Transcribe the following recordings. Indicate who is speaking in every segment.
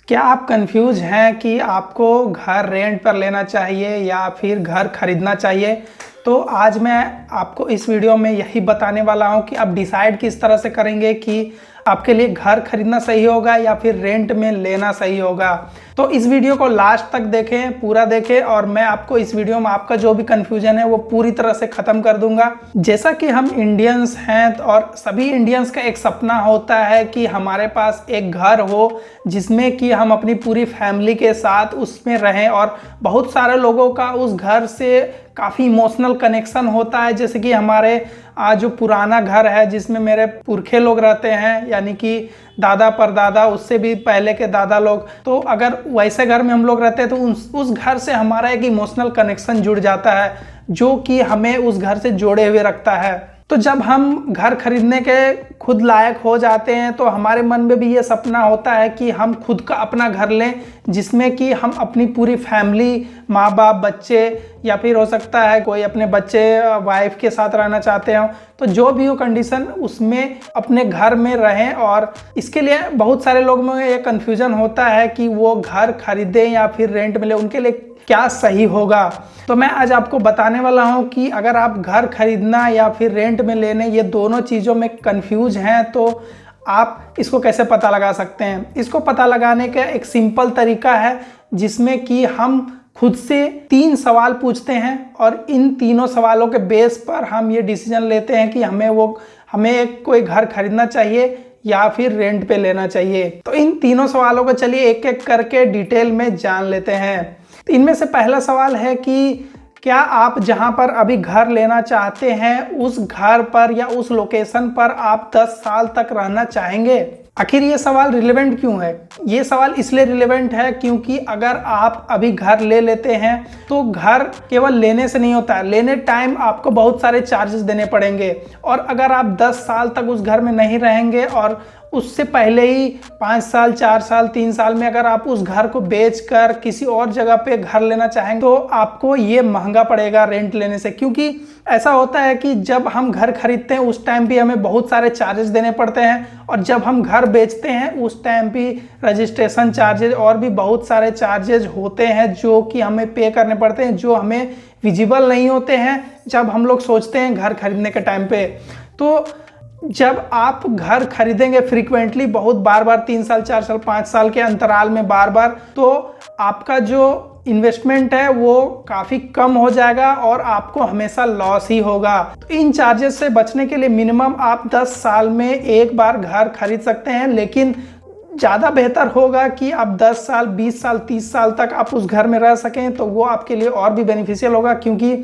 Speaker 1: क्या आप कंफ्यूज हैं कि आपको घर रेंट पर लेना चाहिए या फिर घर खरीदना चाहिए? तो आज मैं आपको इस वीडियो में यही बताने वाला हूं कि आप डिसाइड किस तरह से करेंगे कि आपके लिए घर खरीदना सही होगा या फिर रेंट में लेना सही होगा। तो इस वीडियो को लास्ट तक देखें, पूरा देखें और मैं आपको इस वीडियो में आपका जो भी कन्फ्यूजन है वो पूरी तरह से ख़त्म कर दूंगा। जैसा कि हम इंडियंस हैं और सभी इंडियंस का एक सपना होता है कि हमारे पास एक घर हो जिसमें कि हम अपनी पूरी फैमिली के साथ उसमें रहें, और बहुत सारे लोगों का उस घर से काफ़ी इमोशनल कनेक्शन होता है। जैसे कि हमारे जो पुराना घर है जिसमें मेरे पुरखे लोग रहते हैं, यानी कि दादा परदादा, उससे भी पहले के दादा लोग, तो अगर वैसे घर में हम लोग रहते हैं तो उस घर से हमारा एक इमोशनल कनेक्शन जुड़ जाता है जो कि हमें उस घर से जोड़े हुए रखता है। तो जब हम घर खरीदने के खुद लायक हो जाते हैं तो हमारे मन में भी ये सपना होता है कि हम खुद का अपना घर लें जिसमें कि हम अपनी पूरी फैमिली, माँ बाप, बच्चे, या फिर हो सकता है कोई अपने बच्चे वाइफ के साथ रहना चाहते हो, तो जो भी हो कंडीशन उसमें अपने घर में रहें। और इसके लिए बहुत सारे लोगों में ये कन्फ्यूजन होता है कि वो घर खरीदें या फिर रेंट में ले, उनके लिए क्या सही होगा। तो मैं आज आपको बताने वाला हूं कि अगर आप घर खरीदना या फिर रेंट में लेने, ये दोनों चीज़ों में कंफ्यूज हैं तो आप इसको कैसे पता लगा सकते हैं। इसको पता लगाने का एक सिंपल तरीका है जिसमें कि हम खुद से 3 सवाल पूछते हैं और इन तीनों सवालों के बेस पर हम ये डिसीजन लेते हैं कि हमें कोई घर खरीदना चाहिए या फिर रेंट पे लेना चाहिए। तो इन तीनों सवालों को चलिए एक एक करके डिटेल में जान लेते हैं। तो इनमें से पहला सवाल है कि क्या आप जहां पर अभी घर लेना चाहते हैं उस घर पर या उस लोकेशन पर आप 10 साल तक रहना चाहेंगे? आखिर ये सवाल रिलेवेंट क्यों है? ये सवाल इसलिए रिलेवेंट है क्योंकि अगर आप अभी घर ले लेते हैं तो घर केवल लेने से नहीं होता है, लेने टाइम आपको बहुत सारे चार्जेस देने पड़ेंगे। और अगर आप 10 साल तक उस घर में नहीं रहेंगे और उससे पहले ही 5 साल, 4 साल, 3 साल में अगर आप उस घर को बेचकर किसी और जगह पे घर लेना चाहेंगे तो आपको ये महंगा पड़ेगा रेंट लेने से। क्योंकि ऐसा होता है कि जब हम घर खरीदते हैं उस टाइम भी हमें बहुत सारे चार्जेस देने पड़ते हैं, और जब हम घर बेचते हैं उस टाइम भी रजिस्ट्रेशन चार्जेस और भी बहुत सारे चार्जेस होते हैं जो कि हमें पे करने पड़ते हैं, जो हमें विजिबल नहीं होते हैं जब हम लोग सोचते हैं घर खरीदने के टाइम पे। तो जब आप घर खरीदेंगे फ्रीक्वेंटली, बहुत बार बार, 3 साल, 4 साल, 5 साल के अंतराल में बार बार, तो आपका जो इन्वेस्टमेंट है वो काफ़ी कम हो जाएगा और आपको हमेशा लॉस ही होगा। तो इन चार्जेस से बचने के लिए मिनिमम आप 10 साल में एक बार घर खरीद सकते हैं, लेकिन ज़्यादा बेहतर होगा कि आप 10 साल, 20 साल, 30 साल तक आप उस घर में रह सकें, तो वो आपके लिए और भी बेनिफिशियल होगा। क्योंकि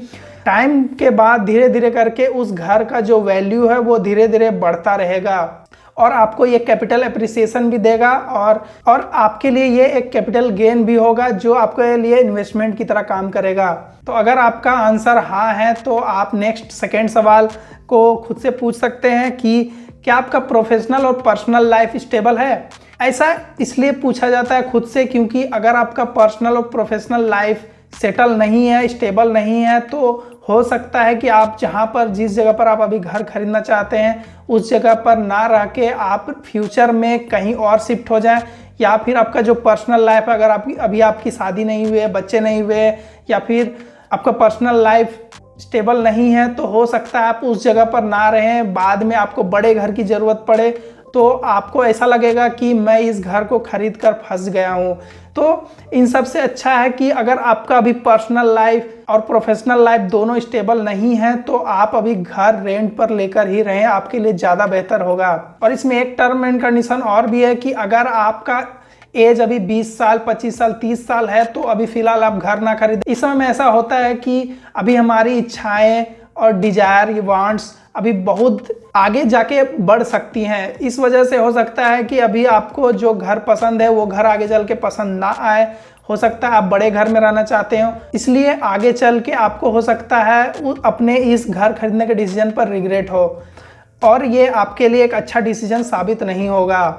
Speaker 1: टाइम के बाद धीरे धीरे करके उस घर का जो वैल्यू है वो धीरे धीरे बढ़ता रहेगा और आपको ये कैपिटल एप्रिसिएशन भी देगा, और आपके लिए ये एक कैपिटल गेन भी होगा जो आपके लिए इन्वेस्टमेंट की तरह काम करेगा। तो अगर आपका आंसर हाँ है तो आप नेक्स्ट सेकेंड सवाल को खुद से पूछ सकते हैं कि क्या आपका प्रोफेशनल और पर्सनल लाइफ स्टेबल है? ऐसा इसलिए पूछा जाता है खुद से क्योंकि अगर आपका पर्सनल और प्रोफेशनल लाइफ सेटल नहीं है, स्टेबल नहीं है, तो हो सकता है कि आप जिस जगह पर आप अभी घर खरीदना चाहते हैं उस जगह पर ना रह के आप फ्यूचर में कहीं और शिफ्ट हो जाएं, या फिर आपका जो पर्सनल लाइफ है, अगर अभी आपकी शादी नहीं हुई है, बच्चे नहीं हुए, या फिर आपका पर्सनल लाइफ स्टेबल नहीं है, तो हो सकता है आप उस जगह पर ना रहें, बाद में आपको बड़े घर की ज़रूरत पड़े तो आपको ऐसा लगेगा कि मैं इस घर को खरीद कर फंस गया हूँ। तो इन सब से अच्छा है कि अगर आपका अभी पर्सनल लाइफ और प्रोफेशनल लाइफ दोनों स्टेबल नहीं है तो आप अभी घर रेंट पर लेकर ही रहें, आपके लिए ज़्यादा बेहतर होगा। और इसमें एक टर्म एंड कंडीशन और भी है कि अगर आपका एज अभी 20 साल, 25 साल, 30 साल है तो अभी फ़िलहाल आप घर ना खरीदें। इस समय में ऐसा होता है कि अभी हमारी इच्छाएँ और डिजायर, ये वांट्स अभी बहुत आगे जाके बढ़ सकती हैं। इस वजह से हो सकता है कि अभी आपको जो घर पसंद है वो घर आगे चल के पसंद ना आए। हो सकता है आप बड़े घर में रहना चाहते हो, इसलिए आगे चल के आपको हो सकता है अपने इस घर खरीदने के डिसीजन पर रिग्रेट हो और ये आपके लिए एक अच्छा डिसीजन साबित नहीं होगा।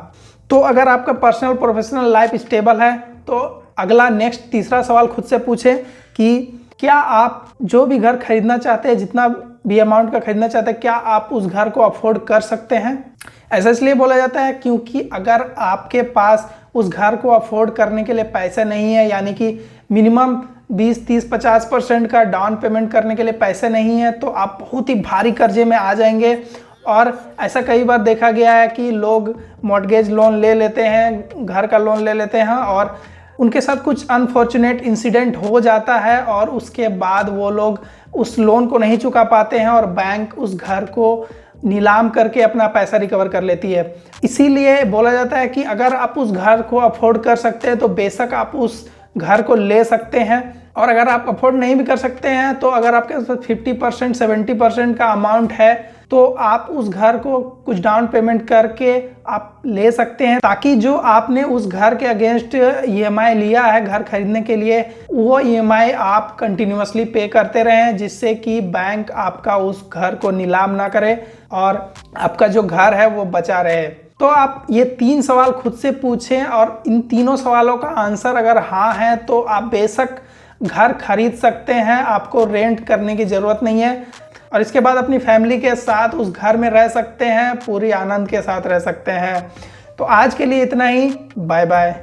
Speaker 1: तो अगर आपका पर्सनल प्रोफेशनल लाइफ स्टेबल है तो अगला नेक्स्ट तीसरा सवाल खुद से पूछें कि क्या आप जो भी घर खरीदना चाहते हैं, जितना भी अमाउंट का खरीदना चाहते हैं, क्या आप उस घर को अफोर्ड कर सकते हैं? ऐसा इसलिए बोला जाता है क्योंकि अगर आपके पास उस घर को अफोर्ड करने के लिए पैसे नहीं है, यानी कि मिनिमम 20-30-50% का डाउन पेमेंट करने के लिए पैसे नहीं है, तो आप बहुत ही भारी कर्जे में आ जाएंगे। और ऐसा कई बार देखा गया है कि लोग मॉर्टगेज लोन ले लेते हैं, घर का लोन ले लेते हैं और उनके साथ कुछ अनफॉर्चुनेट इंसिडेंट हो जाता है और उसके बाद वो लोग उस लोन को नहीं चुका पाते हैं और बैंक उस घर को नीलाम करके अपना पैसा रिकवर कर लेती है। इसीलिए बोला जाता है कि अगर आप उस घर को अफोर्ड कर सकते हैं तो बेशक आप उस घर को ले सकते हैं, और अगर आप अफोर्ड नहीं भी कर सकते हैं तो अगर आपके पास 50% 70% का अमाउंट है तो आप उस घर को कुछ डाउन पेमेंट करके आप ले सकते हैं, ताकि जो आपने उस घर के अगेंस्ट ईएमआई लिया है घर खरीदने के लिए, वो ईएमआई आप कंटिन्यूअसली पे करते रहें, जिससे कि बैंक आपका उस घर को नीलाम ना करे और आपका जो घर है वो बचा रहे। तो आप ये 3 सवाल खुद से पूछें और इन तीनों सवालों का आंसर अगर हाँ है तो आप बेशक घर खरीद सकते हैं, आपको रेंट करने की ज़रूरत नहीं है और इसके बाद अपनी फैमिली के साथ उस घर में रह सकते हैं, पूरी आनंद के साथ रह सकते हैं। तो आज के लिए इतना ही, बाय बाय।